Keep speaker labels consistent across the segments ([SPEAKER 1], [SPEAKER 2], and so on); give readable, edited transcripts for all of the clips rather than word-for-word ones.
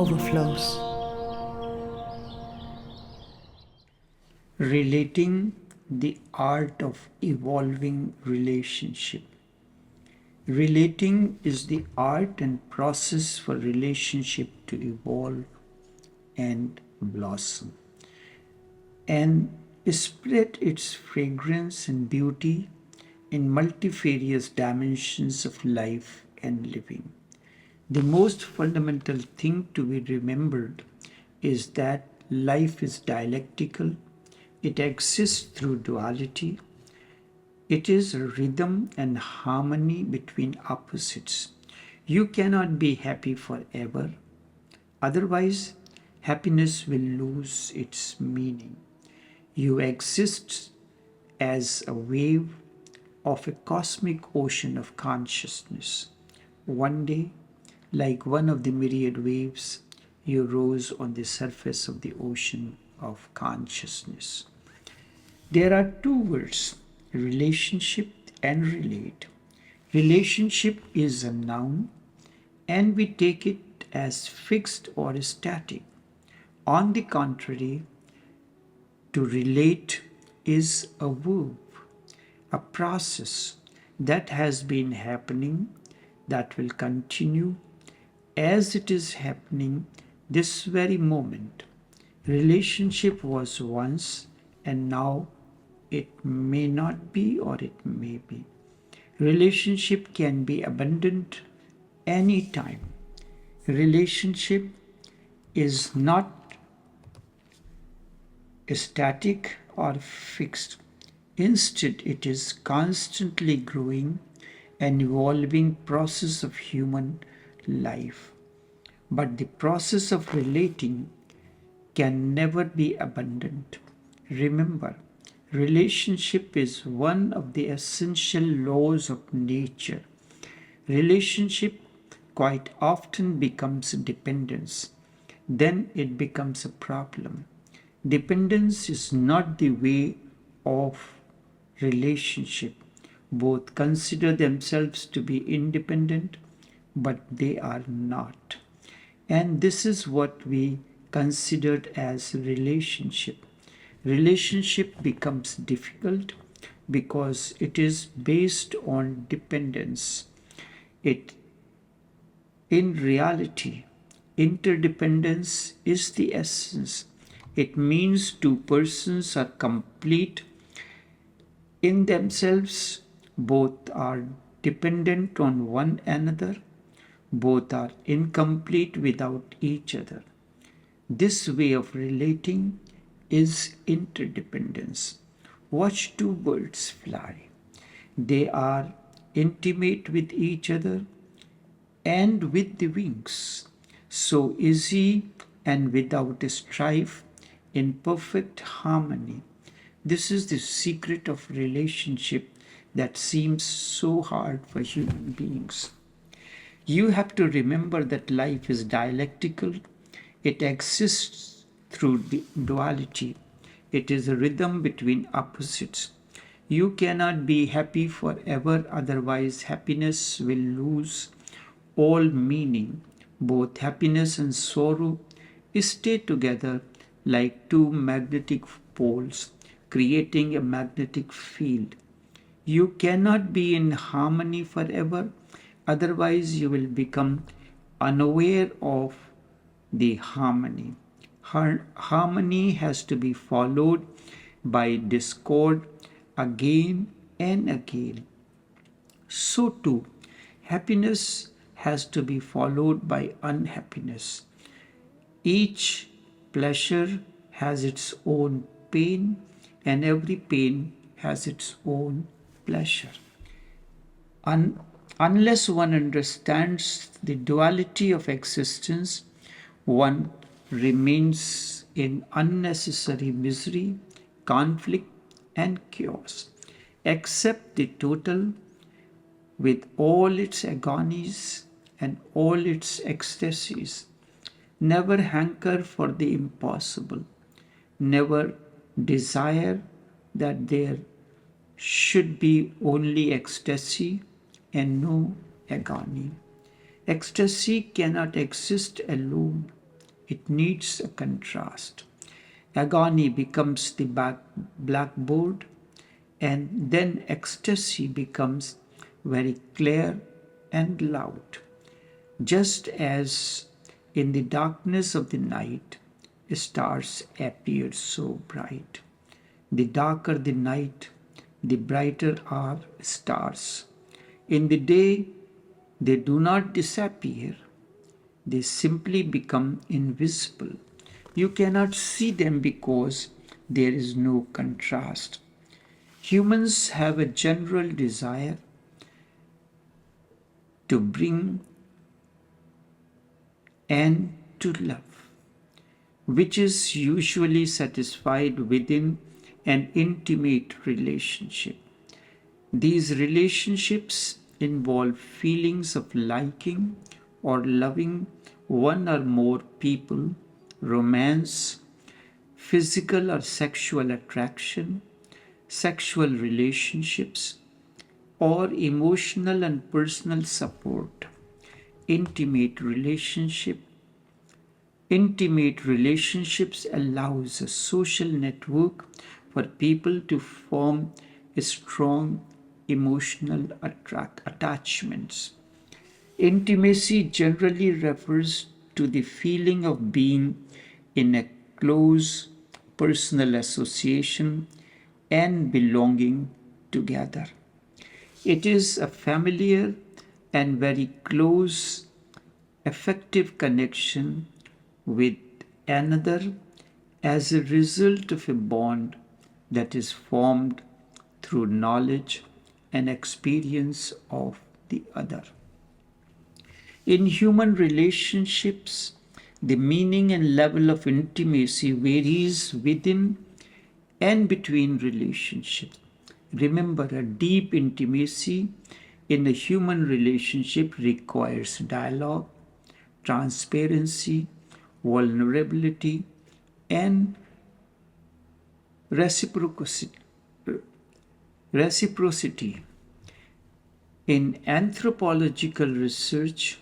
[SPEAKER 1] Overflows.
[SPEAKER 2] Relating the art of evolving relationship. Relating is the art and process for relationship to evolve and blossom and spread its fragrance and beauty in multifarious dimensions of life and living. The most fundamental thing to be remembered is that life is dialectical. It exists through duality. It is a rhythm and harmony between opposites. You cannot be happy forever. Otherwise, happiness will lose its meaning. You exist as a wave of a cosmic ocean of consciousness. One day, like one of the myriad waves, you rose on the surface of the ocean of consciousness. There are two words, relationship and relate. Relationship is a noun and we take it as fixed or static. On the contrary, to relate is a verb, a process that has been happening, that will continue as it is happening this very moment. Relationship was once and now it may not be or it may be. Relationship can be abundant anytime. Relationship is not static or fixed. Instead, it is constantly growing and evolving process of human life. But the process of relating can never be abundant. Remember, relationship is one of the essential laws of nature. Relationship quite often becomes dependence. Then it becomes a problem. Dependence is not the way of relationship. Both consider themselves to be independent, but they are not. And this is what we considered as relationship. Relationship becomes difficult because it is based on dependence. In reality, interdependence is the essence. It means two persons are complete in themselves, both are dependent on one another, both are incomplete without each other. This way of relating is interdependence. Watch two birds fly. They are intimate with each other and with the wings, so easy and without strife, in perfect harmony. This is the secret of relationship that seems so hard for human beings. You have to remember that life is dialectical. It exists through duality. It is a rhythm between opposites. You cannot be happy forever, otherwise happiness will lose all meaning. Both happiness and sorrow stay together like two magnetic poles, creating a magnetic field. You cannot be in harmony forever, otherwise you will become unaware of the harmony. Harmony has to be followed by discord again and again. So too, happiness has to be followed by unhappiness. Each pleasure has its own pain, and every pain has its own pleasure. Unless one understands the duality of existence, one remains in unnecessary misery, conflict, and chaos. Accept the total with all its agonies and all its ecstasies. Never hanker for the impossible. Never desire that there should be only ecstasy and no agony. Ecstasy cannot exist alone. It needs a contrast. Agony becomes the blackboard, and then ecstasy becomes very clear and loud. Just as in the darkness of the night, stars appear so bright. The darker the night, the brighter are stars. In the day, they do not disappear, they simply become invisible. You cannot see them because there is no contrast. Humans have a general desire to bring and to love, which is usually satisfied within an intimate relationship. These relationships involve feelings of liking or loving one or more people, romance, physical or sexual attraction, sexual relationships, or emotional and personal support. Intimate relationship Intimate relationships allows a social network for people to form strong emotional attachments. Intimacy generally refers to the feeling of being in a close personal association and belonging together. It is a familiar and very close affective connection with another as a result of a bond that is formed through knowledge and experience of the other. In human relationships, the meaning and level of intimacy varies within and between relationships. Remember, a deep intimacy in a human relationship requires dialogue, transparency, vulnerability, and reciprocity. In anthropological research,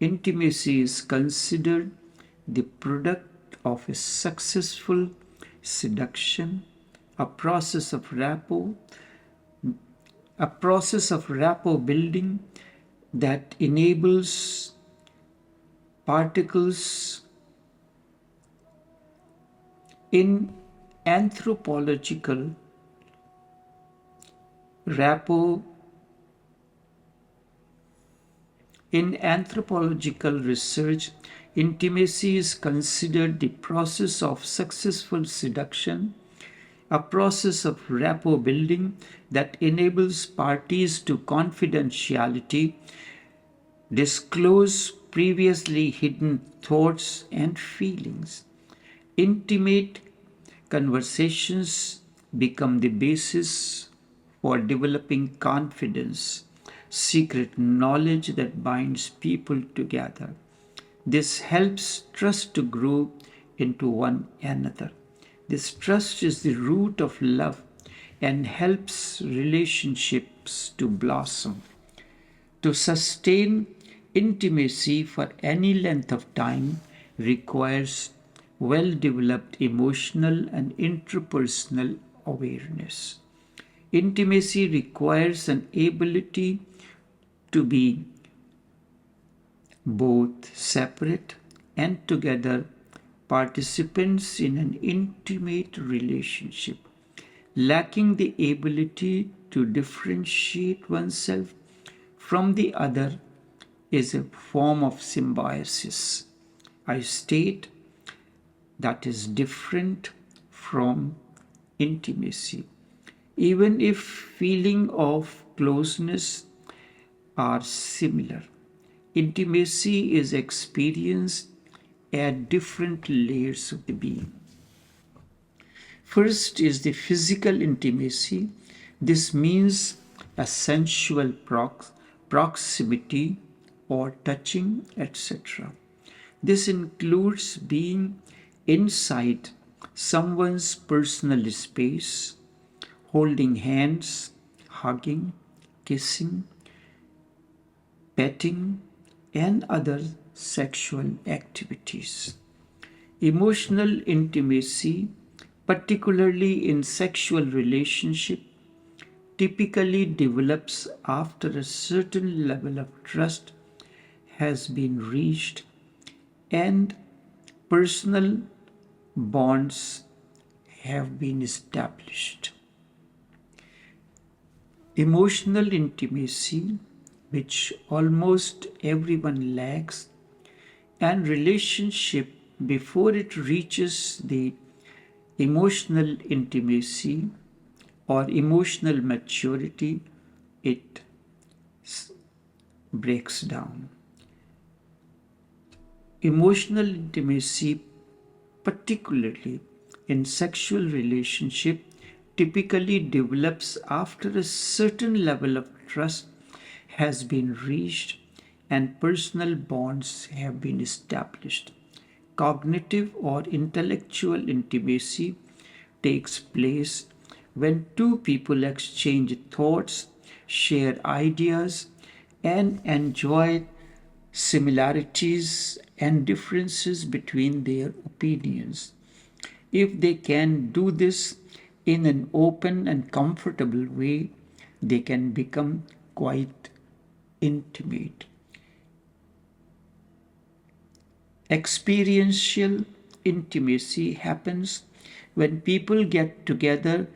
[SPEAKER 2] intimacy is considered the product of a successful seduction, a process of rapport building that enables particles in anthropological rapport. In anthropological research, intimacy is considered the process of successful seduction, a process of rapport building that enables parties to confidentiality, disclose previously hidden thoughts and feelings. Intimate conversations become the basis for developing confidence, secret knowledge that binds people together. This helps trust to grow into one another. This trust is the root of love and helps relationships to blossom. To sustain intimacy for any length of time requires well developed emotional and interpersonal awareness. Intimacy requires an ability to be both separate and together participants in an intimate relationship. Lacking the ability to differentiate oneself from the other is a form of symbiosis, a state that is different from intimacy. Even if feeling of closeness are similar, intimacy is experienced at different layers of the being. First is the physical intimacy. This means a sensual proximity or touching, etc. This includes being inside someone's personal space, holding hands, hugging, kissing, petting, and other sexual activities. Emotional intimacy, particularly in sexual relationship, typically develops after a certain level of trust has been reached and personal bonds have been established. Emotional intimacy, which almost everyone lacks, and relationship before it reaches the emotional intimacy or emotional maturity, it breaks down. Emotional intimacy, particularly in sexual relationship, typically develops after a certain level of trust has been reached and personal bonds have been established. Cognitive or intellectual intimacy takes place when two people exchange thoughts, share ideas, and enjoy similarities and differences between their opinions. If they can do this in an open and comfortable way, they can become quite intimate. Experiential intimacy happens when people get together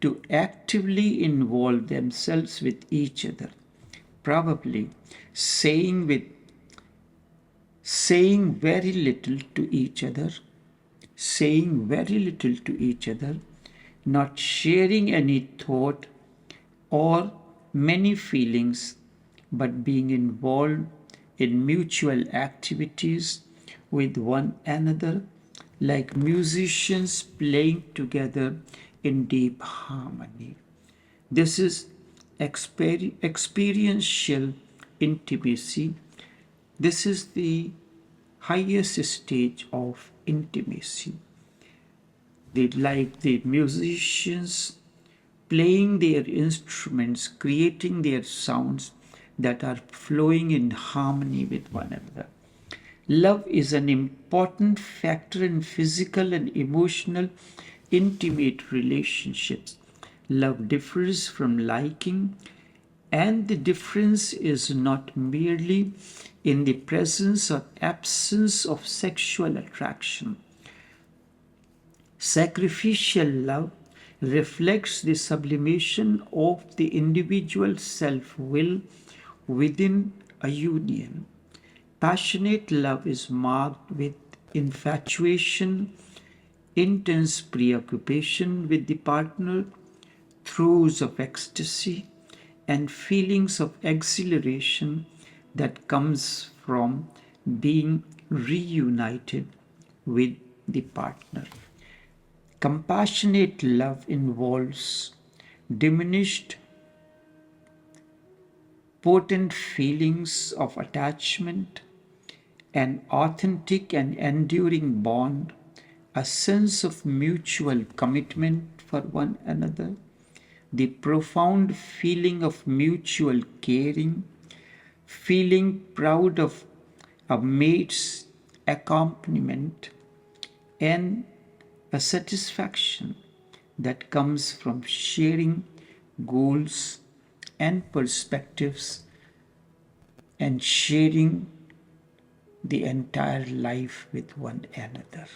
[SPEAKER 2] to actively involve themselves with each other, probably saying with saying very little to each other, saying very little to each other, not sharing any thought or many feelings, but being involved in mutual activities with one another, like musicians playing together in deep harmony. This is experiential intimacy. This is the highest stage of intimacy. They like the musicians playing their instruments, creating their sounds that are flowing in harmony with one another. Love is an important factor in physical and emotional intimate relationships. Love differs from liking, and the difference is not merely in the presence or absence of sexual attraction. Sacrificial love reflects the sublimation of the individual self will within a union. Passionate love is marked with infatuation, intense preoccupation with the partner, throes of ecstasy, and feelings of exhilaration that comes from being reunited with the partner. Compassionate love involves diminished, potent feelings of attachment, an authentic and enduring bond, a sense of mutual commitment for one another, the profound feeling of mutual caring, feeling proud of a mate's accompaniment, and a satisfaction that comes from sharing goals and perspectives and sharing the entire life with one another.